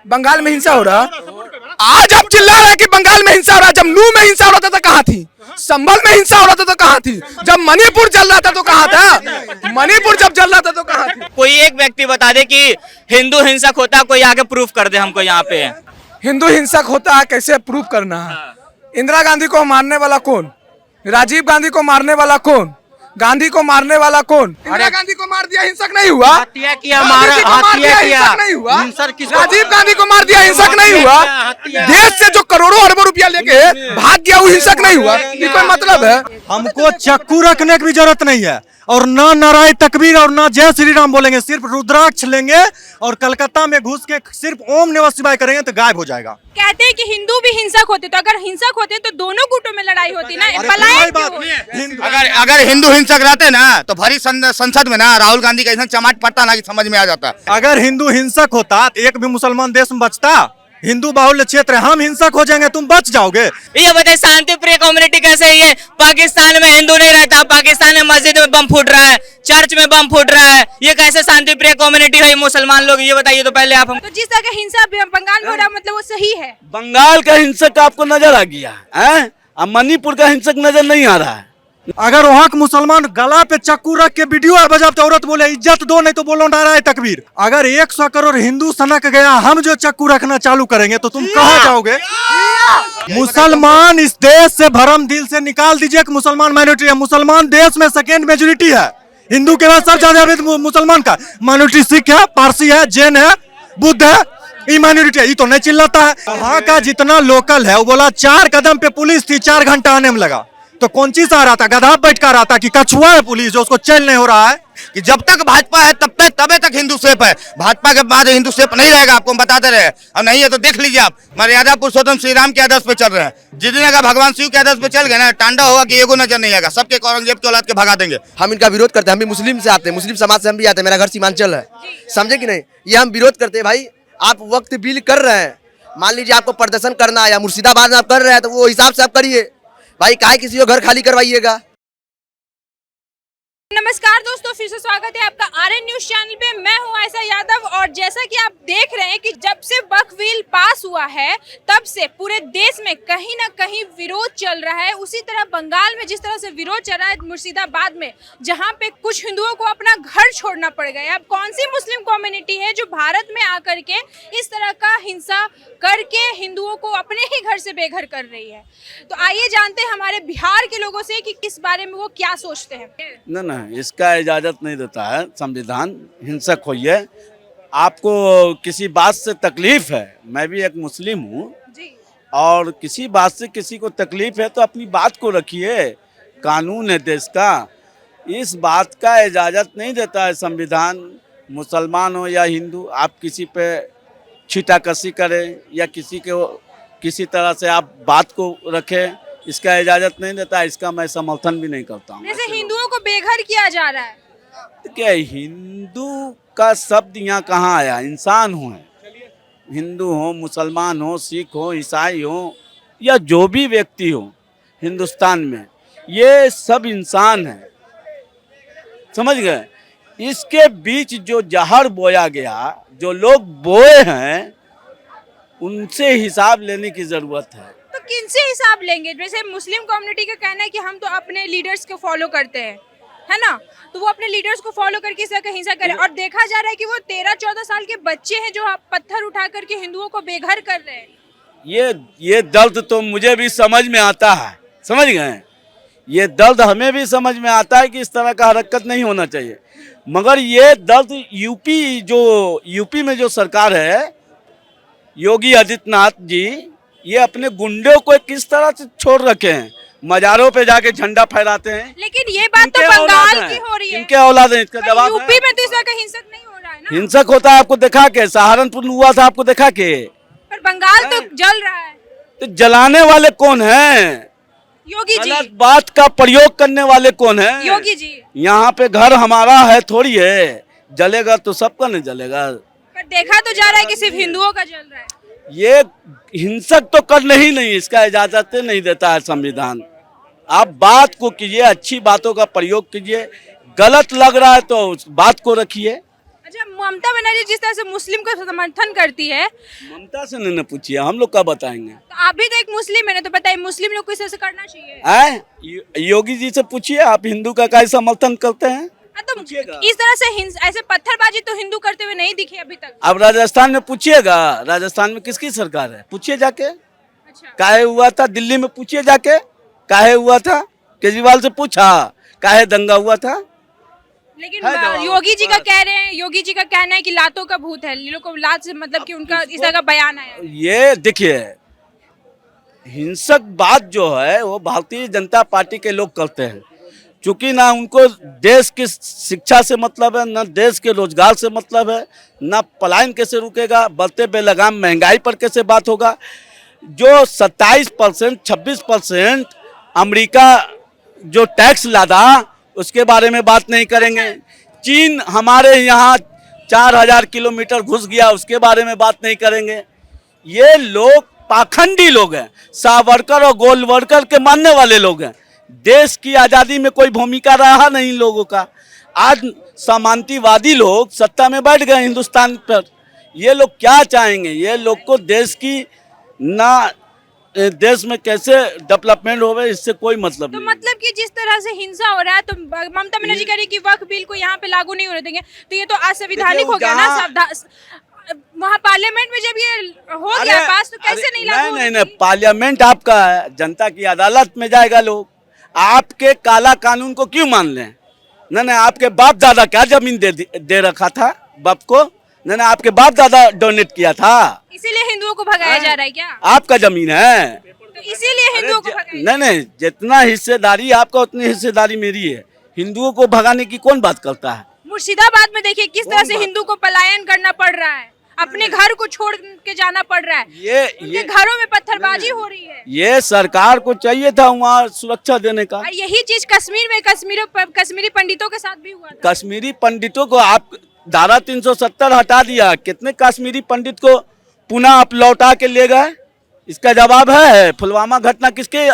बंगाल में हिंसा हो रहा। आज आप चिल्ला रहे हैं कि बंगाल में हिंसा हो रहा, जब नू में हिंसा हो रहा था तो कहाँ थी? संभल में हिंसा हो रहा था तो कहाँ थी? जब मणिपुर जल रहा था तो कहाँ था? मणिपुर जब जल रहा था तो कहाँ थी? कोई एक व्यक्ति बता दे कि हिंदू हिंसक होता है, कोई आके प्रूफ कर दे हमको यहाँ पे। हिंदू हिंसक होता है कैसे प्रूफ करना है? इंदिरा गांधी को मारने वाला कौन? राजीव गांधी को मारने वाला कौन? गांधी को मारने वाला कौन? इंदिरा गांधी को मार दिया, हिंसक नहीं हुआ? हत्या किया, गांधी जी को मार दिया, किया, हिंसक नहीं हुआ? हिंसक किसको? राजीव गांधी को मार दिया, हिंसक नहीं हुआ? देश से जो करोड़ों अरबों रुपया लेके भाग गया वो हिंसक नहीं हुआ? ये कोई मतलब है? हमको चक्कू रखने की भी जरूरत नहीं है, और ना नारायण तकबीर और ना जय श्री राम बोलेंगे, सिर्फ रुद्राक्ष लेंगे और कलकत्ता में घुस के सिर्फ ओम नमः शिवाय करेंगे तो गायब हो जाएगा। कहते हैं कि हिंदू भी हिंसक होते, तो अगर हिंसक होते तो दोनों गुटों में लड़ाई होती ना, पलायन क्यों? अगर हिंदू हिंसक रहते ना तो भरी संसद में ना राहुल गांधी का ऐसा चमाट पड़ता ना कि समझ में आ जाता। अगर हिंदू हिंसक होता तो एक भी मुसलमान देश में बचता? हिंदू बाहुल्य क्षेत्र है, हम हिंसक हो जाएंगे, तुम बच जाओगे। ये बताइए शांति प्रिय कम्युनिटी कैसे है? ये पाकिस्तान में हिंदू नहीं रहता, पाकिस्तान में मस्जिद में बम फूट रहा है, चर्च में बम फूट रहा है, ये कैसे शांति प्रिय कम्युनिटी है मुसलमान लोग? ये बताइए तो पहले आप। तो जिस तरह का हिंसा बंगाल में हो रहा मतलब वो सही है? बंगाल का हिंसक आपको नजर आ गया है, अब मणिपुर का हिंसक नजर नहीं आ रहा है। अगर वहाँ के मुसलमान गला पे चक्कू रख के वीडियो बजाते औरत बोले इज्जत दो, नहीं तो बोलो नारायण तकबीर। अगर 100 करोड़ हिंदू सनक गया, हम जो चक्कू रखना चालू करेंगे तो तुम कहाँ जाओगे? मुसलमान इस देश से भरम दिल से निकाल दीजिए कि मुसलमान माइनॉरिटी है। मुसलमान देश में सेकेंड मेजोरिटी है, हिंदू के बाद सबसे ज्यादा मुसलमान का माइनॉरिटी सिख है, पारसी है, जैन है, बुद्ध है, ये माइनॉरिटी है। ये तो नहीं चिल्लाता है। वहाँ का जितना लोकल है वो बोला 4 कदम पे पुलिस थी, 4 घंटा आने में लगा। तो कौन चीज आ रहा था? गधा बैठ कर रहा था कि कछुआ है पुलिस जो उसको चल नहीं हो रहा है? कि जब तक भाजपा है तबे तक हिंदू सेफ है, भाजपा के बाद हिंदू सेफ नहीं रहेगा, आपको हम बताते रहे। अब नहीं है तो देख लीजिए आप, मर्यादा पुरुषोत्तम श्री राम के आदर्श पे चल रहे हैं। जितने का भगवान शिव के आदर्श पे चल गए ना, टांडा होगा कि एगो नजर नहीं आएगा, सबके औरंगजेब के औलाद के भगा देंगे। हम इनका विरोध करते हैं, हम भी मुस्लिम से आते हैं, मुस्लिम समाज से हम भी आते हैं, मेरा घर सीमांचल है, समझे कि नहीं? ये हम विरोध करते हैं भाई। आप वक्त बिल कर रहे हैं, मान लीजिए आपको प्रदर्शन करना है या मुर्शिदाबाद में आप कर रहे हैं तो वो हिसाब से आप करिए भाई, काहे किसी को घर खाली करवाइएगा। नमस्कार दोस्तों, फिर से स्वागत है आपका आरएन न्यूज चैनल पे। मैं हूं आयशा यादव और जैसा कि आप देख रहे हैं कि जब से वक्फ बिल पास हुआ है तब से पूरे देश में कहीं ना कहीं विरोध चल रहा है। उसी तरह बंगाल में जिस तरह से विरोध चल रहा है, मुर्शिदाबाद में जहां पे कुछ हिंदुओं को अपना घर छोड़ना पड़ गया। अब कौन सी मुस्लिम कम्युनिटी है जो भारत में आकर के इस तरह का हिंसा करके हिंदुओं को अपने ही घर से बेघर कर रही है? तो आइए जानते हैं हमारे बिहार के लोगों से कि किस बारे में वो क्या सोचते हैं। ना इसका इजाजत नहीं देता है संविधान। हिंसक होइए, आपको किसी बात से तकलीफ है, मैं भी एक मुस्लिम हूँ, और किसी बात से किसी को तकलीफ है तो अपनी बात को रखिए, कानून है देश का, इस बात का इजाजत नहीं देता है संविधान। मुसलमान हो या हिंदू, आप किसी पे छीटाकशी करें या किसी तरह से आप बात को रखें, इसका इजाजत नहीं देता। इसका मैं समर्थन भी नहीं करता हूँ। जैसे हिंदुओं को बेघर किया जा रहा है, तो क्या हिंदू का शब्द यहाँ कहाँ आया? इंसान हो, हिंदू हो, मुसलमान हो, सिख हो, ईसाई हो या जो भी व्यक्ति हो हिंदुस्तान में, ये सब इंसान है, समझ गए? इसके बीच जो जहर बोया गया, जो लोग बोए हैं, उनसे हिसाब लेने की जरूरत है। तो किनसे हिसाब लेंगे? जैसे मुस्लिम कम्युनिटी का कहना है कि हम तो अपने लीडर्स को फॉलो करते हैं, है ना, तो वो अपने लीडर्स को फॉलो करके इस तरह का हिंसा करें, और देखा जा रहा है कि वो 13-14 साल के बच्चे हैं जो पत्थर उठा करके हिंदुओं को बेघर कर रहे हैं। ये दर्द तो मुझे भी समझ में आता है, समझ गए? ये दर्द हमें भी समझ में आता है कि इस तरह का हरकत नहीं होना चाहिए, मगर ये दर्द यूपी में जो सरकार है, योगी आदित्यनाथ जी, ये अपने गुंडों को किस तरह से छोड़ रखे हैं, मजारों पे जाके झंडा फहराते हैं। लेकिन ये बात तो बंगाल की हो रही है, इनके औलाद है, इसका जवाब यूपी में तो इस तरह का हिंसक नहीं हो रहा है ना। हिंसक होता है आपको देखा के? सहारनपुर में हुआ था, आपको देखा के? पर बंगाल तो जल रहा है। तो जलाने वाले कौन हैं? योगी जी। गलत बात का प्रयोग करने वाले कौन हैं? योगी जी। यहाँ पे घर हमारा है थोड़ी है, जलेगा तो सबका नहीं जलेगा। पर देखा तो जा रहा है कि सिर्फ हिंदुओं का जल रहा है। ये हिंसक तो करने ही नहीं, इसका इजाजत नहीं देता है संविधान। आप बात को कीजिए, अच्छी बातों का प्रयोग कीजिए, गलत लग रहा है तो उस बात को रखिए। अच्छा, ममता बनर्जी जिस तरह से मुस्लिम को समर्थन करती है, ममता से नहीं पूछिए, हम लोग क्या बताएंगे। तो आप भी तो एक मुस्लिम है ना, तो बताइए मुस्लिम लोग को इस तरह से करना चाहिए? योगी जी से पूछिए, आप हिंदू का क्या समर्थन करते हैं? तो इस तरह से ऐसे पत्थरबाजी तो हिंदू करते हुए नहीं दिखे अभी तक। अब राजस्थान में पूछिएगा, राजस्थान में किसकी सरकार है, पूछिए जाके। अच्छा, काहे हुआ था दिल्ली में, पूछिए जाके काहे हुआ था, केजरीवाल से पूछा काहे दंगा हुआ था। लेकिन है जवाब। योगी जी का कह रहे हैं, योगी जी का कहना है कि लातों का भूत है, लोग को लात से मतलब कि उनका इस तरह का बयान आया है। ये देखिए, हिंसक बात जो है वो भारतीय जनता पार्टी के लोग करते हैं, क्योंकि ना उनको देश की शिक्षा से मतलब है, ना देश के रोजगार से मतलब है, ना पलायन कैसे रुकेगा, बढ़ते बेलगाम महंगाई पर कैसे बात होगा। जो 27%, 26% अमेरिका जो टैक्स लादा, उसके बारे में बात नहीं करेंगे। चीन हमारे यहाँ 4000 किलोमीटर घुस गया, उसके बारे में बात नहीं करेंगे। ये लोग पाखंडी लोग हैं, सावरकर और गोलवरकर के मानने वाले लोग हैं। देश की आज़ादी में कोई भूमिका रहा नहीं लोगों का। आज सामंतवादी लोग सत्ता में बैठ गए हिंदुस्तान पर। ये लोग क्या चाहेंगे? ये लोग को देश की ना देश में कैसे डेवलपमेंट होवे, इससे कोई मतलब तो नहीं। मतलब कि जिस तरह से हिंसा हो रहा है, तो ममता बनर्जी कह रही है कि वक्फ बिल को यहाँ पे लागू नहीं होने देंगे, तो ये तो असंवैधानिक हो गया ना। वहाँ पार्लियामेंट में जब ये हो गया पास, तो कैसे नहीं लागू? नहीं, पार्लियामेंट आपका है, जनता की अदालत में जाएगा लोग। आपके काला कानून को क्यों मान लें? नहीं, आपके बाप दादा क्या जमीन दे रखा था बाप को? नहीं, आपके बाप दादा डोनेट किया था, इसीलिए हिंदुओं को भगाया जा रहा है क्या? आपका जमीन है, तो इसीलिए हिंदुओं को भगाया। नहीं, जितना हिस्सेदारी आपका उतनी हिस्सेदारी मेरी है। हिंदुओं को भगाने की कौन बात करता है? मुर्शिदाबाद में देखिए किस तरह से हिंदू को पलायन करना पड़ रहा है, अपने घर को छोड़ के जाना पड़ रहा है, उनके घरों में पत्थरबाजी हो रही है। ये सरकार को चाहिए था वहाँ सुरक्षा देने का। और यही चीज कश्मीर में कश्मीरी पंडितों के साथ भी हुआ था। कश्मीरी पंडितों को आप धारा 370 हटा दिया, कितने कश्मीरी पंडित को पुनः आप लौटा के ले गए? इसका जवाब है। पुलवामा घटना किसके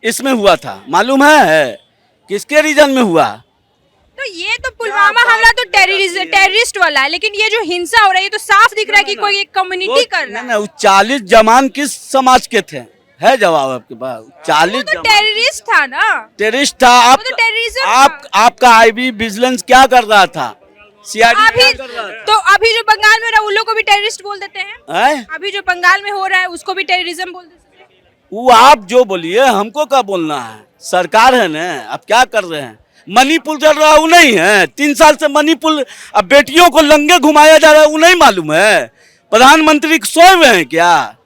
इसमें हुआ था मालूम है? किसके रीजन में हुआ? तो ये तो पुलवामा हमला तो टेररिस्ट वाला है, लेकिन ये जो हिंसा हो रही है तो साफ दिख रहा है कि कोई एक कम्युनिटी कर रहा है। नहीं, 40 जवान किस समाज के थे? है जवाब आपके पास? 40 तो टेररिस्ट था ना, टेररिस्ट था। आप तो टेररिज्म आपका आईबी विजिलेंस क्या कर रहा था? सीआईडी अभी क्या कर रहा था? तो अभी जो बंगाल में रहा उन लोग को भी टेररिस्ट बोल देते हैं। हैं? अभी जो बंगाल में हो रहा है उसको भी टेररिज्म बोल देते हैं। वो आप जो बोलिए, हमको क्या बोलना है? सरकार है ना, आप क्या कर रहे हैं? मणिपुर चल रहा है वो नहीं है? 3 साल से मणिपुर अब बेटियों को लंगे घुमाया जा रहा है, वो नहीं मालूम है? प्रधानमंत्री सोए हुए हैं क्या?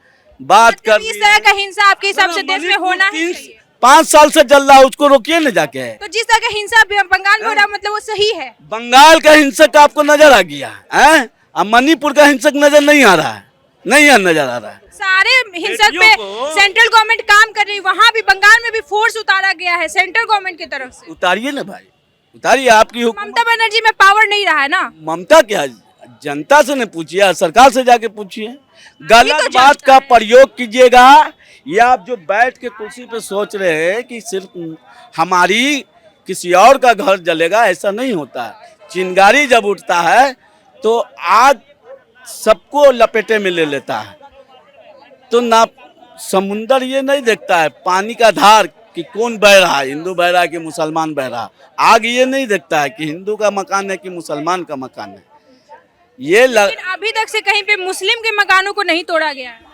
बात कर इस तरह का हिंसा आपके हिसाब से देश में होना ही चाहिए। 5 साल से चल रहा है, उसको रोकिए ना जाके। तो जिस तरह का हिंसा बंगाल में हो रहा है मतलब वो सही है? बंगाल का हिंसक आपको नजर आ गया है? अब मणिपुर का हिंसक नजर नहीं आ रहा है, नहीं नजर आ रहा है। सारे हिंसक पे सेंट्रल गवर्नमेंट काम कर रही है, वहाँ भी बंगाल में भी फोर्स उतारा गया है सेंट्रल गवर्नमेंट की तरफ से। उतारिए ना भाई, उतारिए। आपकी ममता बनर्जी में पावर नहीं रहा है ना। ममता क्या, जनता से नहीं पूछिए, सरकार से जाके पूछिए। गलत तो बात का प्रयोग कीजिएगा। ये आप जो बैठ के कुर्सी पे सोच रहे हैं कि सिर्फ हमारी किसी और का घर जलेगा, ऐसा नहीं होता है। चिंगारी जब उठता है तो आग सबको लपेटे में ले लेता है। तो ना समुंदर ये नहीं देखता है पानी का धार कि कौन बह रहा है, हिंदू बह रहा है कि मुसलमान बह रहा है। आग ये नहीं देखता है कि हिंदू का मकान है कि मुसलमान का मकान है। ये लेकिन अभी तक से कहीं पे मुस्लिम के मकानों को नहीं तोड़ा गया है।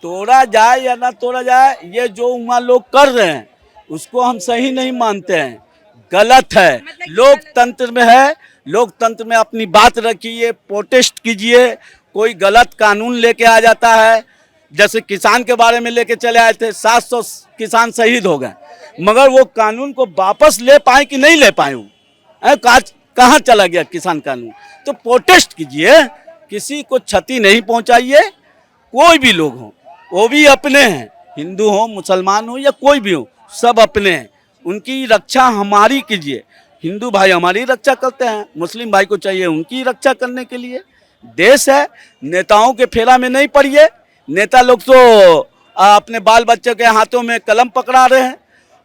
तोड़ा जाए या ना तोड़ा जाए, ये जो वहाँ लोग कर रहे हैं उसको हम सही नहीं मानते हैं, गलत है। लोकतंत्र में है, लोकतंत्र में अपनी बात रखिए, प्रोटेस्ट कीजिए। कोई गलत कानून लेके आ जाता है, जैसे किसान के बारे में लेके चले आए थे, 700 किसान शहीद हो गए, मगर वो कानून को वापस ले पाए कि नहीं ले पाए? कहाँ चला गया किसान कानून? तो प्रोटेस्ट कीजिए, किसी को क्षति नहीं पहुंचाइए। कोई भी लोग हो, वो भी अपने हैं, हिंदू हो मुसलमान हो या कोई भी हो, सब अपने हैं। उनकी रक्षा हमारी कीजिए। हिंदू भाई हमारी रक्षा करते हैं, मुस्लिम भाई को चाहिए उनकी रक्षा करने के लिए। देश है, नेताओं के फेरा में नहीं पड़िए। नेता लोग तो अपने बाल बच्चों के हाथों में कलम पकड़ा रहे हैं,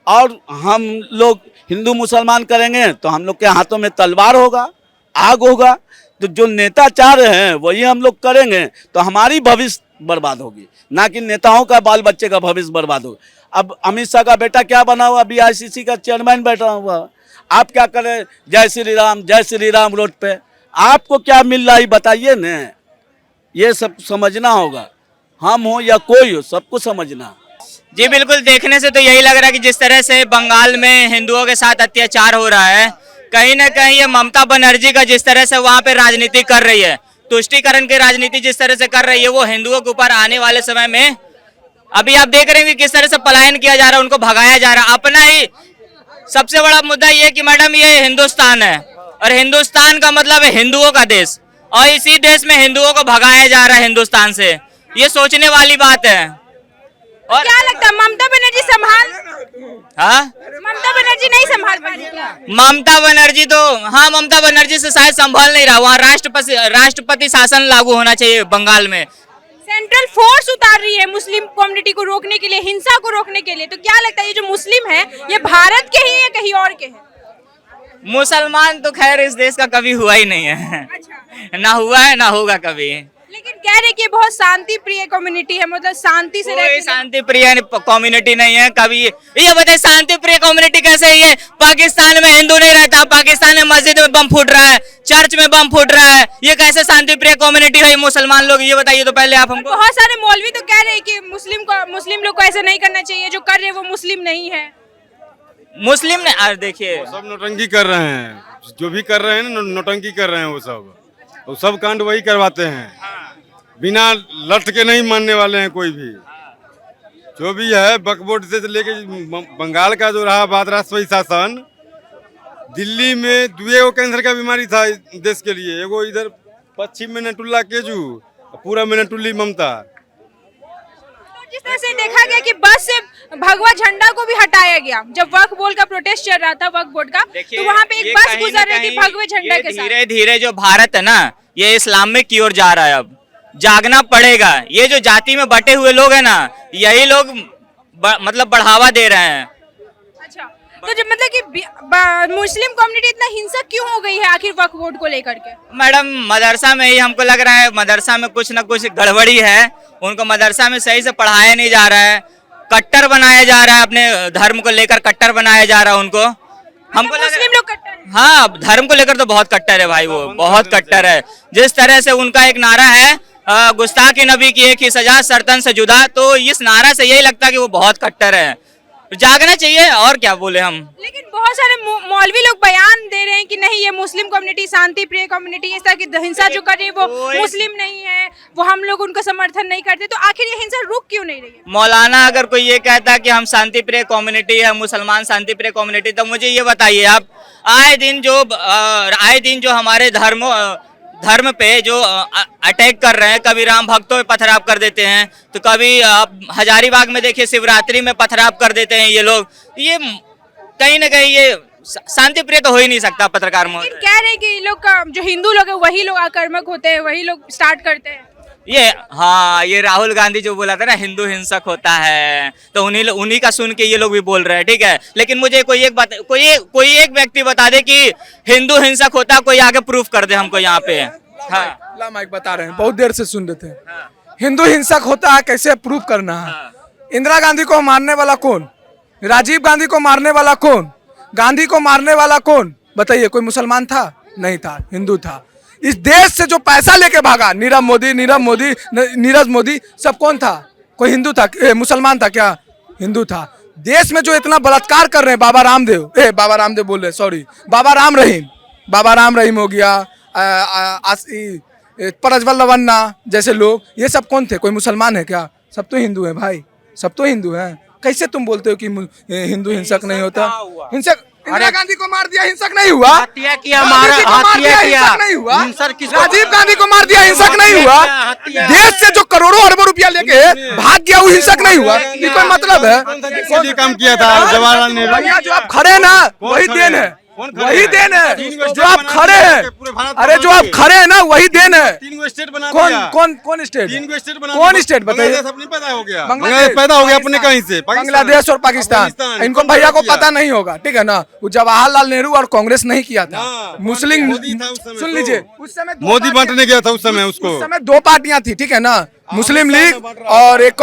और हम लोग हिंदू मुसलमान करेंगे तो हम लोग के हाथों में तलवार होगा, आग होगा। तो जो नेता चाह रहे हैं वही हम लोग करेंगे, तो हमारी भविष्य बर्बाद होगी, ना कि नेताओं का बाल बच्चे का भविष्य बर्बाद होगा। अब अमित शाह का बेटा क्या बना हुआ, BICC का चेयरमैन बैठा हुआ, आप क्या करें, जय श्री राम रोड पे, आपको क्या मिल रहा है बताइए न। ये सब समझना होगा, हम हो या कोई हो, सबको समझना। जी बिल्कुल, देखने से तो यही लग रहा है कि जिस तरह से बंगाल में हिंदुओं के साथ अत्याचार हो रहा है, कहीं ना कहीं ये ममता बनर्जी का जिस तरह से वहाँ पे राजनीति कर रही है, तुष्टीकरण की राजनीति जिस तरह से कर रही है, वो हिंदुओं के ऊपर आने वाले समय में अभी आप देख रहे हैं कि किस तरह से पलायन किया जा रहा है, उनको भगाया जा रहा है। अपना ही सबसे बड़ा मुद्दा ये है कि मैडम ये हिंदुस्तान है और हिंदुस्तान का मतलब है हिंदुओं का देश, और इसी देश में हिंदुओं को भगाया जा रहा है हिंदुस्तान से। ये सोचने वाली बात है। और क्या लगता है ममता बनर्जी हाँ, ममता बनर्जी नहीं संभाल पा रही क्या? ममता बनर्जी तो हाँ, ममता बनर्जी से शायद संभाल नहीं रहा। वहाँ राष्ट्रपति शासन लागू होना चाहिए बंगाल में। सेंट्रल फोर्स उतार रही है मुस्लिम कम्युनिटी को रोकने के लिए, हिंसा को रोकने के लिए। तो क्या लगता है ये जो मुस्लिम है ये भारत के ही या कहीं और के हैं? मुसलमान तो खैर इस देश का कभी हुआ ही नहीं है। अच्छा। ना हुआ है ना होगा कभी। लेकिन कह रहे कि बहुत शांति प्रिय कम्युनिटी है, मतलब शांति से कोई रहती है। शांति प्रिय कम्युनिटी नहीं है कभी। ये बताइए शांति प्रिय कम्युनिटी कैसे है? ये पाकिस्तान में हिंदू नहीं रहता, पाकिस्तान में मस्जिद में बम फूट रहा है, चर्च में बम फूट रहा है, ये कैसे शांति प्रिय कम्युनिटी है मुसलमान लोग? ये बताइए तो पहले आप हमको। बहुत सारे मौलवी तो कह रहे हैं कि मुस्लिम लोग को ऐसा नहीं करना चाहिए, जो कर रहे हैं वो मुस्लिम नहीं है। मुस्लिम ने देखिए सब नौटंकी कर रहे हैं, जो भी कर रहे हैं ना नौटंकी कर रहे हैं, वो सब कांड वही करवाते हैं, बिना लट के नहीं मानने वाले हैं कोई भी। जो भी है बकबोर्ड से लेके बंगाल का जो रहा बात राष्ट्रपति शासन, दिल्ली में दुए कैंसर का बीमारी था देश के लिए, एगो इधर पश्चिम में नटुल्ला केजू, पूरा में नटुल्ली ममता। जिस तरह से देखा गया कि बस से भगवा झंडा को भी हटाया गया जब वक्फ बोर्ड का प्रोटेस्ट चल रहा था, वक्फ बोर्ड का, तो वहाँ पे एक बस गुजर रही थी भगवे झंडा के साथ। धीरे धीरे जो भारत है ना, ये इस्लामिक की ओर जा रहा है। अब जागना पड़ेगा। ये जो जाति में बटे हुए लोग हैं ना, यही लोग मतलब बढ़ावा दे रहे हैं। अच्छा, तो जब मतलब कि मुस्लिम कम्युनिटी इतना हिंसक क्यों हो गई है आखिर वक्फ बोर्ड को लेकर के? मैडम मदरसा में ही हमको लग रहा है, मदरसा में कुछ ना कुछ गड़बड़ी है। उनको मदरसा में सही से पढ़ाया नहीं जा रहा है, कट्टर बनाया जा रहा है, अपने धर्म को लेकर कट्टर बनाया जा रहा है उनको। हमको मुस्लिम लोग कट्टर हैं। हाँ, धर्म को लेकर तो बहुत कट्टर है भाई, वो बहुत कट्टर है। जिस तरह से उनका एक नारा है, गुस्ताखी नबी की एक ही सजा, सरतन से जुदा, तो इस नारा से यही लगता है कि वो बहुत कट्टर है। जागना चाहिए, और क्या बोले हम। लेकिन बहुत सारे मौलवी लोग बयान दे रहे हैं कि नहीं, ये मुस्लिम कम्युनिटी शांति प्रिय कम्युनिटी, इस तरह की हिंसा जो कर रही है वो मुस्लिम नहीं है, वो हम लोग उनका समर्थन नहीं करते। तो आखिर ये हिंसा रुक क्यों नहीं रही है? मौलाना अगर कोई ये कहता है कि हम शांति प्रिय कम्युनिटी है, मुसलमान शांति प्रिय कम्युनिटी, तो मुझे ये बताइए आप, आए दिन जो हमारे धर्म पे जो अटैक कर रहे हैं, कभी राम भक्तों पे पथराव कर देते हैं, तो कभी हजारीबाग में देखिए शिवरात्रि में पथराव कर देते हैं ये लोग। ये कहीं ना कहीं ये शांति प्रिय तो हो ही नहीं सकता पत्रकार महोदय। कह रहे हैं कि लोग का जो हिंदू लोग है वही लोग आक्रामक होते हैं, वही लोग स्टार्ट करते हैं। ये राहुल गांधी जो बोला था ना, हिंदू हिंसक होता है, तो उन्हीं का सुन के ये लोग भी बोल रहे हैं, ठीक है। लेकिन मुझे कोई एक व्यक्ति बता दे कि हिंदू हिंसक होता, कोई आगे प्रूफ कर दे हमको यहाँ पे। हाँ, ला माइक बता रहे हैं, बहुत देर से सुन रहे थे। हिंदू हिंसक होता है, कैसे प्रूफ करना है? इंदिरा गांधी को मारने वाला कौन? राजीव गांधी को मारने वाला कौन? गांधी को मारने वाला कौन? बताइए, कोई मुसलमान था? नहीं था, हिंदू था। इस देश से जो पैसा लेके भागा, नीरव मोदी, सब कौन था? कोई हिंदू था? मुसलमान था क्या? हिंदू था। देश में जो इतना बलात्कार कर रहे हैं, बाबा रामदेव बोल रहे, सॉरी, बाबा राम रहीम हो गया, प्रज्वल रवन्ना जैसे लोग, ये सब कौन थे? कोई मुसलमान है क्या? सब तो हिंदू है भाई, सब तो हिंदू हैं। कैसे तुम बोलते हो कि हिंदू हिंसक नहीं होता? हिंसक इंदिरा गांधी को मार दिया, हिंसक नहीं हुआ? हत्या किया, हिंसक नहीं हुआ? किसको? राजीव गांधी को मार दिया, हिंसक नहीं हुआ? देश से जो करोड़ों अरबों रुपया लेके भाग गया, वो हिंसक नहीं हुआ? ये कोई मतलब है? काम किया था जवाहरलाल नेहरू। भैया जो आप खड़े ना, वही देन है। वही देन है। तीन गो जो स्टेट आप बना खड़े दिया हैं, पूरे भारत अरे में जो आप खड़े हैं ना वही देन है। 3 गो स्टेट बना कौन दिया। कौन कौन स्टेट? 3 गो स्टेट बना कौन दिया। स्टेट बताइए? बांग्लादेश अपने पैदा हो गया। बांग्लादेश बांग्लादेश पैदा हो गया अपने कहीं से। बांग्लादेश और पाकिस्तान। इनको भैया को पता नहीं होगा, ठीक है ना। वो जवाहरलाल नेहरू और कांग्रेस नहीं किया था। हाँ, मुस्लिम मोदी था उस समय सुन तो। लीजिए, उस समय दो मोदी पार्टियां- बांटने गया था उस समय उसको। उस समय 2 पार्टियां थी, ठीक है ना। मुस्लिम लीग और एक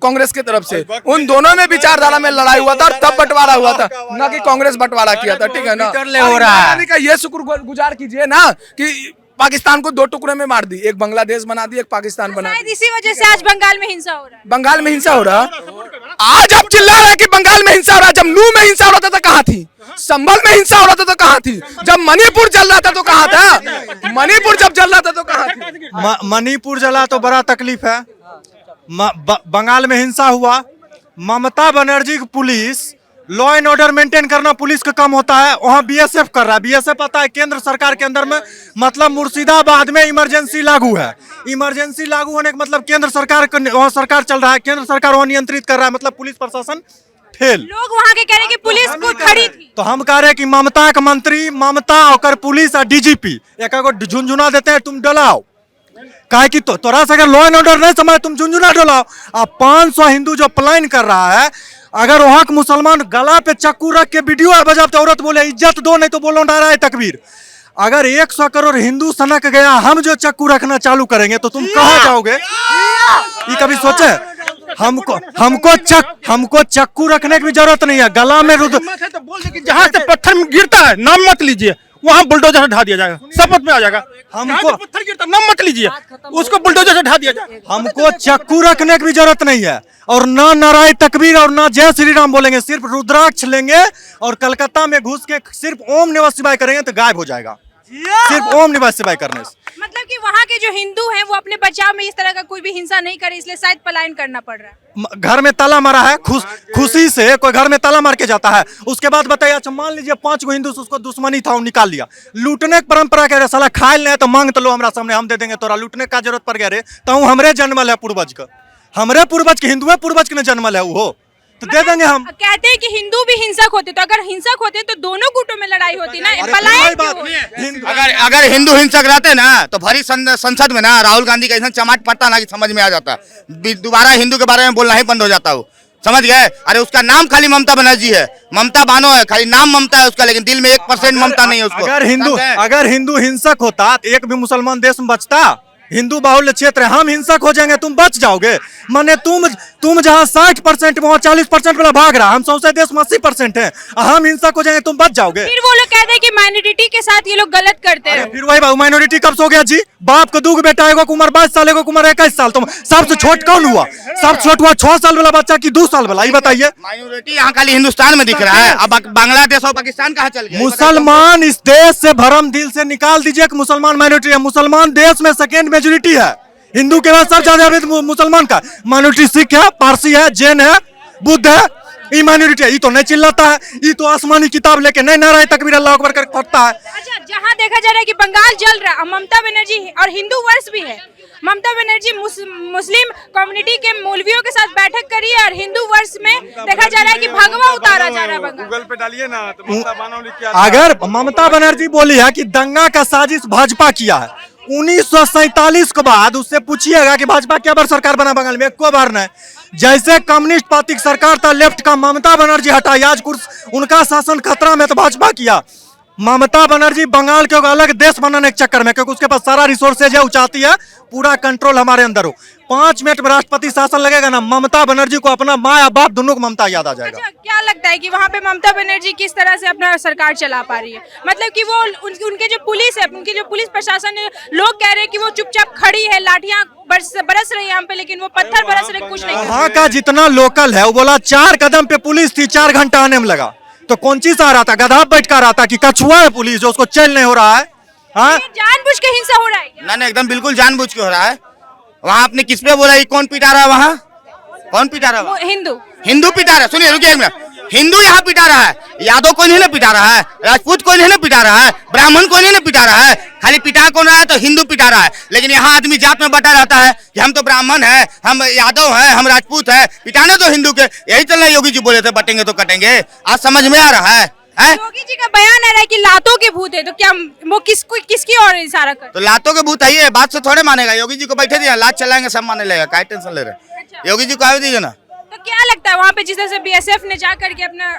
कांग्रेस की तरफ से, उन दोनों में विचारधारा में लड़ाई हुआ था और तब बंटवारा हुआ था, ना कि कांग्रेस बंटवारा किया था, ठीक है ना। हो रहा है। का ये शुक्रगुजार कीजिए ना कि पाकिस्तान को 2 टुकड़े में मार दी, एक बांग्लादेश बना दी, एक पाकिस्तान बना शायद दी। इसी वजह से आज बंगाल में हिंसा हो रहा है। बंगाल में हिंसा हो रहा। आज आप चिल्ला रहे हैं कि बंगाल में हिंसा हो रहा है, जब नू में हिंसा हो रहा था तो कहाँ थी? संभल में हिंसा हो रहा था तो कहाँ थी? जब मणिपुर जल रहा था तो कहाँ था? मणिपुर जब जल रहा था तो कहाँ थी? मणिपुर जला तो बड़ा तकलीफ है। बंगाल में हिंसा हुआ, ममता बनर्जी की police law and order maintain करना पुलिस का काम होता है, वहाँ बीएसएफ कर रहा है। बीएसएफ पता है केंद्र सरकार के अंदर में, मतलब मुर्शिदाबाद में इमरजेंसी लागू है। इमरजेंसी लागू होने का मतलब केंद्र सरकार वहाँ सरकार चल रहा है, केंद्र सरकार वहाँ नियंत्रित कर रहा है, मतलब पुलिस प्रशासन फेल। लोग वहाँ के कह रहे हैं कि पुलिस को खड़ी थी। तो हम कह रहे हैं कि ममता का मंत्री, ममता और पुलिस और डीजीपी एक को झुंझुना देते हैं, तुम डलाओ काहे कि तोरा से अगर लॉ एंड ऑर्डर नहीं समझ, तुम झुंझुना डलाओ। अब 500 हिंदू जो प्लान कर रहा है, अगर वहां के मुसलमान गला पे चक्कू रख के वीडियो बजाते, औरत बोले इज्जत दो नहीं तो बोलो नारा है तकबीर। अगर 100 करोड़ हिंदू सनक गया, हम जो चक्कू रखना चालू करेंगे तो तुम कहाँ जाओगे? ये कभी सोचे? हमको चक्कू रखने की भी जरूरत नहीं है, गला में जहाँ से पत्थर गिरता है नाम मत लीजिए, वहाँ बुलडोजर से ढा दिया जाएगा, शपथ में आ जाएगा। हमको पत्थर गिरता नाम मत लीजिए, उसको बुलडोजर से ढा दिया जाएगा। हमको चक्कू रखने की भी जरूरत नहीं है, और ना नारायण तकबीर और ना जय श्री राम बोलेंगे, सिर्फ रुद्राक्ष लेंगे और कलकत्ता में घुस के सिर्फ ओम नमः शिवाय करेंगे तो गायब हो जाएगा, सिर्फ ओम नमः शिवाय करने से। मतलब कि वहाँ के जो हिंदू हैं वो अपने बचाव में इस तरह का कोई भी हिंसा नहीं करे, इसलिए शायद पलायन करना पड़ रहा है। घर में ताला मारा है, खुशी से कोई घर में ताला मार के जाता है, उसके बाद बताइए, अच्छा मान लीजिए 5 गो हिंदू से उसको दुश्मनी था, वो निकाल लिया। लूटने की परंपरा कह रहे, साला खाए नहीं तो मांग तो लो हमारा सामने, हम दे देंगे, तोरा लूटने का जरूरत पड़ गया रे, तो हमरे जन्मल है पूर्वज का, हमरे पूर्वज के हिंदू है, पूर्वज के जन्मल है वो, तो दे देंगे हम। कहते हैं कि हिंदू भी हिंसक होते, तो अगर हिंसक होते तो दोनों गुटों में लड़ाई होती ना, पलायन क्यों होता? अगर हिंदू हिंसक रहते ना तो भरी संसद में ना राहुल गांधी का ऐसा चमाट पड़ता ना कि समझ में आ जाता, दोबारा हिंदू के बारे में बोलना ही बंद हो जाता हो, समझ गए? अरे उसका नाम खाली ममता बनर्जी है, ममता बानो है, खाली नाम ममता है उसका, लेकिन दिल में 1% ममता नहीं है उसको। अगर हिंदू हिंसक होता तो एक भी मुसलमान देश में बचता? हिंदू बाहुल्य क्षेत्र है, हम हिंसक हो जाएंगे, तुम बच जाओगे? माने तुम जहाँ 60% में वहाँ 40% वाला भाग रहा, हम सौसे देश में 80% है, हम हिंसक हो जाएंगे, तुम बच जाओगे? फिर वो लोग कहते हैं कि माइनॉरिटी के साथ ये लोग गलत करते हैं। फिर वही माइनॉरिटी कब सो गया जी? बाप को 2 बेटा, एगो उम्र 22 साल, एगो उम्र 21 साल, तुम सबसे छोट कौन हुआ? सबसे छोट हुआ 6 साल वाला बच्चा की 2 साल वाला? ये बताइए। माइनॉरिटी यहाँ खाली हिंदुस्तान में दिख रहा है, अब बांग्लादेश और पाकिस्तान कहाँ चल गया? मुसलमान इस देश से भरम दिल से निकाल दीजिए कि मुसलमान माइनॉरिटी है। मुसलमान देश में सेकेंड मेजोरिटी है, हिंदू के बाद सब ज्यादा मुसलमान का माइनॉरिटी सिख है, पारसी है, जैन है, बुद्ध है, ये माइनॉरिटी है। ये तो नहीं चिल्लाता है, ये तो आसमानी किताब लेके नहीं नाराय तकबीर अल्लाह अकबर करके पढ़ता है। अच्छा, जहाँ देखा जा रहा है कि बंगाल जल रहा है, ममता बनर्जी और हिंदू वर्ष भी है, ममता बनर्जी मुस्लिम कम्युनिटी के मौलवियों के साथ बैठक करी है और हिंदू वर्ष में देखा जा रहा है कि भगवा उतारा जा रहा है बंगाल। गूगल पे डालिए ना तो ममता बानो लिख के आता है। अगर ममता बनर्जी बोली है कि दंगा का साजिश भाजपा किया है 1947 के बाद, उससे पूछिएगा कि भाजपा क्या बार सरकार बना बंगाल में? एको बार नहीं। जैसे कम्युनिस्ट पार्टी की सरकार था लेफ्ट का, ममता बनर्जी हटाई, आज उनका शासन खतरा में तो भाजपा किया। ममता बनर्जी बंगाल के अलग देश बनाने के चक्कर में, क्योंकि उसके पास सारा रिसोर्सेज है, वो चाहती है पूरा कंट्रोल हमारे अंदर हो। 5 मिनट में राष्ट्रपति शासन लगेगा ना, ममता बनर्जी को अपना माँ या बाप दोनों को ममता याद आ जाएगा। अच्छा, क्या लगता है कि वहाँ पे ममता बनर्जी किस तरह से अपना सरकार चला पा रही है? मतलब कि वो उनके जो पुलिस है, उनके जो पुलिस प्रशासन है, लोग कह रहे हैं कि वो चुपचाप खड़ी है, लाठियां बरस रही है हम पे, लेकिन वो पत्थर बरस रहे, कुछ नहीं कर रही। वहाँ का जितना लोकल है वो बोला 4 कदम पे पुलिस थी, 4 घंटा आने में लगा, तो कौन चीज आ रहा था? गधा बैठ कर रहा था कि कछुआ है पुलिस जो उसको चैन नहीं हो रहा है? हाँ, जानबूझ के हिंसा हो रहा है क्या? ना एकदम बिल्कुल जानबूझ के हो रहा है। वहाँ आपने किस पे बोला? ये कौन पिटा रहा है? वहाँ कौन पिटा रहा है? हिंदू पिटा रहा है। सुनिए, रुकिए एक मिनट, हिंदू यहाँ पिटा रहा है, यादव कोई नहीं पिटा रहा है, राजपूत कोई नहीं पिटा रहा है, ब्राह्मण कोई नहीं पिटा रहा है, खाली पिटा कौन रहा है? तो हिंदू पिटा रहा है। लेकिन यहाँ आदमी जात में बटा रहता है कि हम तो ब्राह्मण है, हम यादव है, हम राजपूत है, पिटाना तो हिंदू के। यही चल रहा है, योगी जी बोले थे बटेंगे तो कटेंगे। आज समझ में आ रहा है? है? योगी जी का बयान आ रहा है कि लातों के भूत है, तो क्या वो किसकी ओर इशारा कर? तो लातों के भूत है, बात से थोड़े मानेगा। योगी जी को बैठे दिया, लात चलाएंगे सब मानने लगेगा, क्या टेंशन ले रहे। योगी जी को आवे दीजिए ना। तो क्या लगता है वहाँ पे जिस तरह से बीएसएफ ने जा करके अपना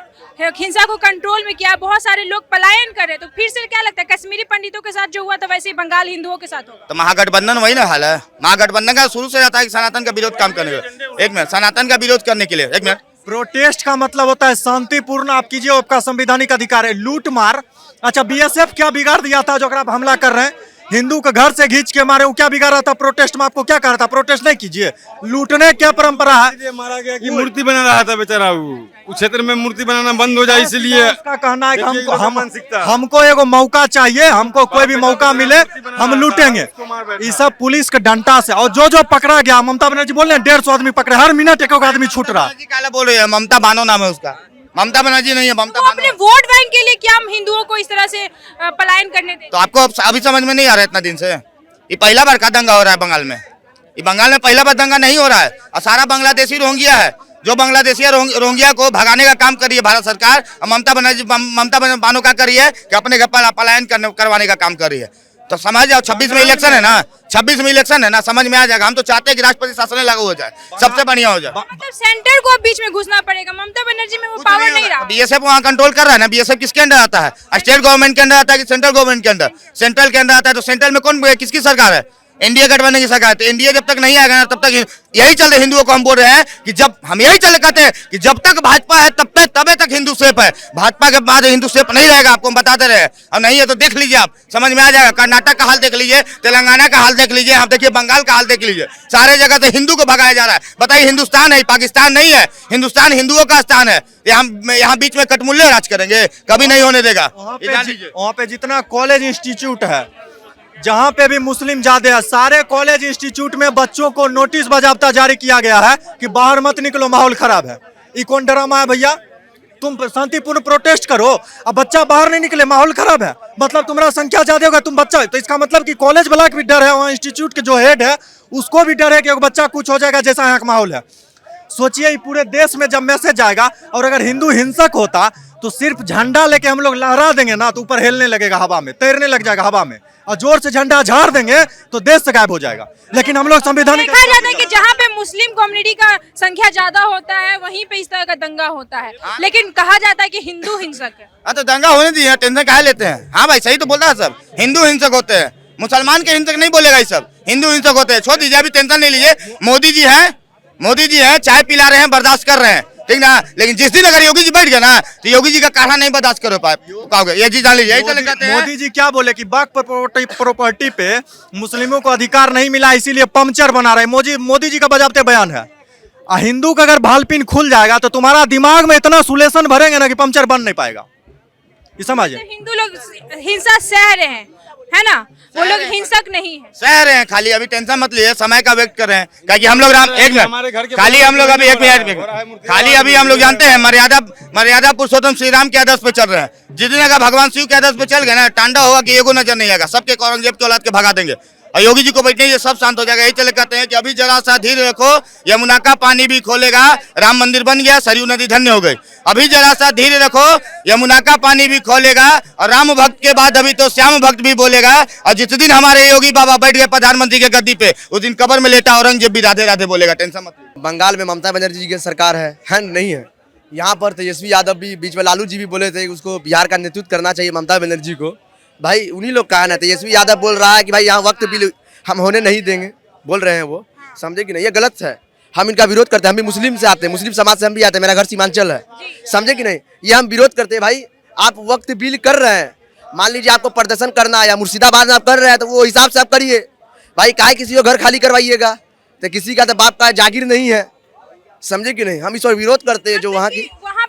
हिंसा को कंट्रोल में किया, बहुत सारे लोग पलायन कर रहे, तो फिर से क्या लगता है कश्मीरी पंडितों के साथ जो हुआ था वैसे ही बंगाल हिंदुओं के साथ होगा? तो महागठबंधन वही ना हाल है। महागठबंधन का शुरू से रहता है कि सनातन का विरोध काम करने के लिए। एक मिनट, सनातन का विरोध करने के लिए, एक मिनट। प्रोटेस्ट का मतलब होता है शांतिपूर्ण, आप कीजिए, आपका संवैधानिक अधिकार है। लूट मार, अच्छा बीएसएफ क्या बिगाड़ दिया था जो आप हमला कर रहे हैं? हिंदू के घर से खींच के मारे, वो क्या बिगाड़ा था? प्रोटेस्ट में आपको क्या कहा था? प्रोटेस्ट नहीं कीजिए, लूटने क्या परंपरा है? मारा गया कि मूर्ति बना रहा था बेचारा, वो उस क्षेत्र में मूर्ति बनाना बंद हो जाए, इसलिए उसका कहना है कि हमको एगो मौका चाहिए, हमको कोई भी मौका मिले हम लूटेंगे। ये सब पुलिस के डंडा से, और जो पकड़ा गया, ममता बनर्जी बोल रहे हैं 150 आदमी पकड़े, हर मिनट एक आदमी छूट रहा है। क्या बोल रहे हैं? ममता बानो नाम है उसका, ममता बनर्जी नहीं है, ममता तो अपने वोट बैंक के लिए क्या हम हिंदुओं को इस तरह से पलायन करने दें? तो आपको अभी समझ में नहीं आ रहा है इतना दिन से? ये पहला बार का दंगा हो रहा है बंगाल में। ये बंगाल में पहला बार दंगा नहीं हो रहा है, और सारा बांग्लादेशी रोहिंग्या है। जो बांग्लादेशी रोहिंग्या को भगाने का काम कर रही है भारत सरकार, और ममता बानो क्या कर रही है कि अपने घर पर पलायन करवाने का काम कर रही है। तो समझ जाओ, 26 में इलेक्शन है ना, 26 में इलेक्शन है ना, समझ में आ जाएगा। हम तो चाहते हैं कि राष्ट्रपति शासन लागू हो जाए, सबसे बढ़िया हो जाए। मतलब सेंटर को अब बीच में घुसना पड़ेगा, ममता बनर्जी में वो पावर नहीं रहा। बीएसएफ वहाँ कंट्रोल कर रहा है ना। बीएसएफ किसके अंडर आता है? स्टेट गवर्नमेंट के अंडर आता है कि सेंट्रल गवर्नमेंट के अंडर? सेंट्रल के अंडर आता है। तो सेंट्रल में कौन, किसकी सरकार है? एनडीए गठबंधन की सरकार। तो एनडीए जब तक नहीं आएगा ना, तब तक यही चलते हिंदुओं को हम बोल रहे हैं कि जब हम यही चले कहते हैं कि जब तक भाजपा है तबे तक हिंदू सेफ है। भाजपा के बाद हिंदू सेफ नहीं रहेगा, आपको हम बताते रहे। और नहीं है तो देख लीजिए, आप समझ में आ जाएगा। कर्नाटक का हाल देख लीजिए, तेलंगाना का हाल देख लीजिए, आप देखिए बंगाल का हाल देख लीजिए। सारे जगह से हिंदू को भगाया जा रहा है। बताइए, हिंदुस्तान है, पाकिस्तान नहीं है। हिंदुस्तान हिंदुओं का स्थान है। यहाँ बीच में कटमुल्ले राज करेंगे, कभी नहीं होने देगा। वहाँ पे जितना कॉलेज इंस्टीट्यूट है, जहाँ पे भी मुस्लिम ज्यादा है, सारे कॉलेज इंस्टीट्यूट में बच्चों को नोटिस बाजाबता जारी किया गया है कि बाहर मत निकलो, माहौल खराब है। ये कौन ड्रामा है भैया? तुम शांतिपूर्ण प्रोटेस्ट करो, अब बच्चा बाहर नहीं निकले, माहौल खराब है, मतलब तुम्हारा संख्या ज्यादा होगा, तुम बच्चा, तो इसका मतलब कि कॉलेज वाला भी डर है, वहाँ इंस्टीट्यूट के जो हेड है उसको भी डर है कि बच्चा कुछ हो जाएगा, जैसा यहाँ का माहौल है। सोचिए पूरे देश में जब मैसेज आएगा, और अगर हिंदू हिंसक होता तो सिर्फ झंडा लेके हम लोग लहरा देंगे ना, तो ऊपर हिलने लगेगा हवा में, तैरने लग जाएगा हवा में, और जोर से झंडा झाड़ देंगे तो देश से गायब हो जाएगा। लेकिन हम लोग संविधानिक देखा जाता है कि जहाँ पे मुस्लिम कम्युनिटी का संख्या ज्यादा होता है वहीं पे इस तरह का दंगा होता है, लेकिन कहा जाता है कि हिंदू हिंसक है। हाँ तो दंगा होने दीजिए, टेंशन काहे लेते हैं? हाँ भाई सही तो बोल रहा है सब, हिंदू हिंसक होते हैं, मुसलमान के हिंसक नहीं बोलेगा, ये सब हिंदू हिंसक होते हैं। छोड़ दीजिए, अभी टेंशन नहीं लीजिए। मोदी जी है, चाय पिला रहे हैं, बर्दाश्त कर रहे हैं, ठीक ना। लेकिन जिस दिन अगर योगी जी बैठ गए ना, तो योगी जी का काढ़ा नहीं बर्दाश्त कर पाओगे, ये चीज जान लीजिए। यही चले कहते हैं। मोदी जी क्या बोले कि बाग प्रॉपर्टी पे मुस्लिमों को अधिकार नहीं मिला, इसीलिए पंचर बना रहे। मोदी जी का बजाबते बयान है। हिंदू का अगर भालपिन खुल जाएगा तो तुम्हारा दिमाग में इतना सुलेशन भरेंगे ना कि पंचर बन नहीं पाएगा। ये समझिए, हिंदू लोग हिंसा सह रहे हैं, है ना, वो लोग हिंसक नहीं है, सह रहे हैं खाली। अभी टेंशन मत लीजिए, समय का वेट कर रहे हैं, क्योंकि हम लोग एक मिनट खाली, हम लोग अभी एक मिनट खाली, अभी हम लोग जानते हैं मर्यादा पुरुषोत्तम श्री राम के आदर्श पे चल रहे हैं। जिस दिन अगर भगवान शिव के आदर्श पे चल गए ना, टांडा होगा कि एगो नजर नहीं आएगा, सबके औरंगजेब के औलाद के भगा देंगे, और योगी जी को बैठने ये सब शांत हो जाएगा। यही चले कहते हैं कि अभी जरा सा धीरे रखो, यमुना का पानी भी खोलेगा, राम मंदिर बन गया, सरयू नदी धन्य हो गई। अभी जरा सा धीरे रखो, यमुना का पानी भी खोलेगा, और राम भक्त के बाद अभी तो श्याम भक्त भी बोलेगा। और जिस दिन हमारे योगी बाबा बैठ गए प्रधानमंत्री के गद्दी पे, उस दिन कब्र में लेटा औरंगजेब भी राधे राधे बोलेगा। टेंशन मत। बंगाल में ममता बनर्जी जी की सरकार है नहीं है। यहाँ पर तेजस्वी यादव भी, बीच में लालू जी भी बोले थे उसको बिहार का नेतृत्व करना चाहिए ममता बनर्जी को। भाई उन्हीं लोग का है ना। तेजस्वी यादव बोल रहा है कि भाई यहाँ वक्त भी हम होने नहीं देंगे, बोल रहे हैं वो, समझे कि नहीं? ये गलत है, हम इनका विरोध करते हैं। हम भी मुस्लिम से आते हैं, मुस्लिम समाज से हम भी आते हैं, मेरा घर सीमांचल है, समझे कि नहीं? ये हम विरोध करते हैं। भाई आप वक्त बिल कर रहे हैं, मान लीजिए आपको प्रदर्शन करना है या मुर्शिदाबाद में आप कर रहे हैं, तो वो हिसाब से आप करिए। भाई काहे किसी को घर खाली करवाइएगा? तो किसी का तो बाप का जागीर नहीं है, समझे कि नहीं? हम इस पर विरोध करते हैं। जो वहाँ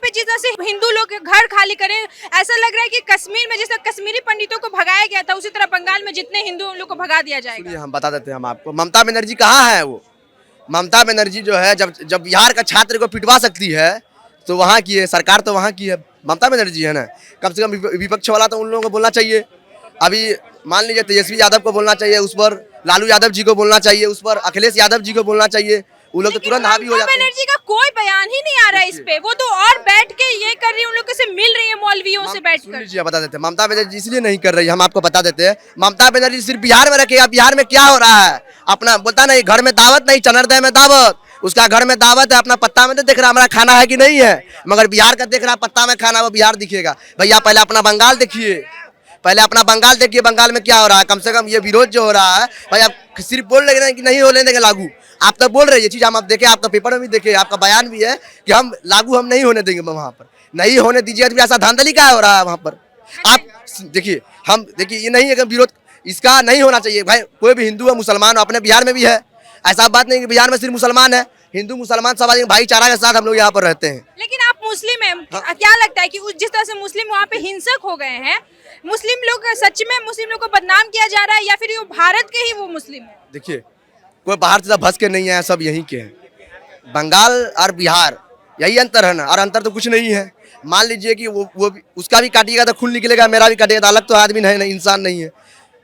पे जिस तरह से हिंदू लोग घर खाली करें, ऐसा लग रहा है कि कश्मीर में जिस तरह कश्मीरी पंडितों को भगाया गया था, उसी तरह बंगाल में जितने हिंदू लोग को भगा दिया जाएगा। हम बता देते हैं हम आपको, ममता बनर्जी कहाँ है? वो ममता बनर्जी जो है, जब बिहार का छात्र को पिटवा सकती है तो वहाँ की है सरकार, तो वहाँ की है ममता बनर्जी है ना। कम से कम विपक्ष वाला तो उन लोगों को बोलना चाहिए। अभी मान लीजिए तेजस्वी यादव को बोलना चाहिए, उस पर लालू यादव जी को बोलना चाहिए, उस पर अखिलेश यादव जी को बोलना चाहिए, वो लोग तो तुरंत हावी हो ममता जाते हैं। बनर्जी का कोई बयान ही नहीं आ रहा है इस पे। वो तो और बैठ के ये कर रही है, उन लोगों से मिल रही है मौलवियों से सुन बैठकर। लीजिए, बता देते हैं ममता बनर्जी इसलिए नहीं कर रही है, हम आपको बता देते हैं। ममता बनर्जी सिर्फ बिहार में रखेगा। बिहार में क्या हो रहा है, अपना बोलता नहीं घर में दावत नहीं, चनरदय में दावत। उसका घर में दावत है, अपना पत्ता में तो देख रहा हमारा खाना है कि नहीं है, मगर बिहार का देख रहा पत्ता में खाना, वो बिहार दिखेगा। भैया पहले अपना बंगाल देखिए, पहले अपना बंगाल देखिए, बंगाल में क्या हो रहा है। कम से कम ये विरोध जो हो रहा है भाई, आप सिर्फ बोल रहे हैं कि नहीं होने देंगे लागू, आप तो बोल रहे हैं ये चीज, हम आप देखे, आपका पेपर में भी देखे, आपका बयान भी है कि हम लागू हम नहीं होने देंगे। वहां पर नहीं होने दीजिए तो ऐसा धांधली क्या हो रहा है वहां पर। आप देखिए, हम देखिए ये नहीं है कि विरोध इसका नहीं होना चाहिए भाई। कोई भी हिंदू है, मुसलमान अपने बिहार में भी है, ऐसा बात नहीं कि बिहार में सिर्फ मुसलमान है, हिंदू मुसलमान सब भाईचारा के साथ हम लोग यहाँ पर रहते हैं। लेकिन आप मुस्लिम हैं, क्या लगता है कि जिस तरह से मुस्लिम वहाँ पे हिंसक हो गए हैं, मुस्लिम लोग सच में मुस्लिम लोग को बदनाम किया जा रहा है या फिर वो भारत के ही वो मुस्लिम है? देखिए, कोई बाहर से भस के नहीं है, सब यहीं के हैं। बंगाल और बिहार यही अंतर है ना, और अंतर तो कुछ नहीं है। मान लीजिए कि वो भी, उसका भी काटिएगा तो खून निकलेगा, मेरा भी काटिएगा तो अलग तो आदमी नहीं, इंसान नहीं है।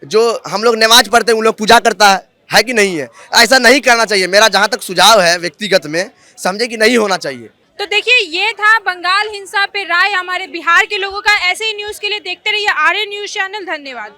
जो हम लोग नमाज पढ़ते हैं उन लोग पूजा करता है कि नहीं है। ऐसा नहीं करना चाहिए, मेरा जहाँ तक सुझाव है व्यक्तिगत में, समझे कि नहीं होना चाहिए। तो देखिए, ये था बंगाल हिंसा पे राय हमारे बिहार के लोगों का। ऐसे ही न्यूज के लिए देखते रहिए आर्यन न्यूज चैनल। धन्यवाद।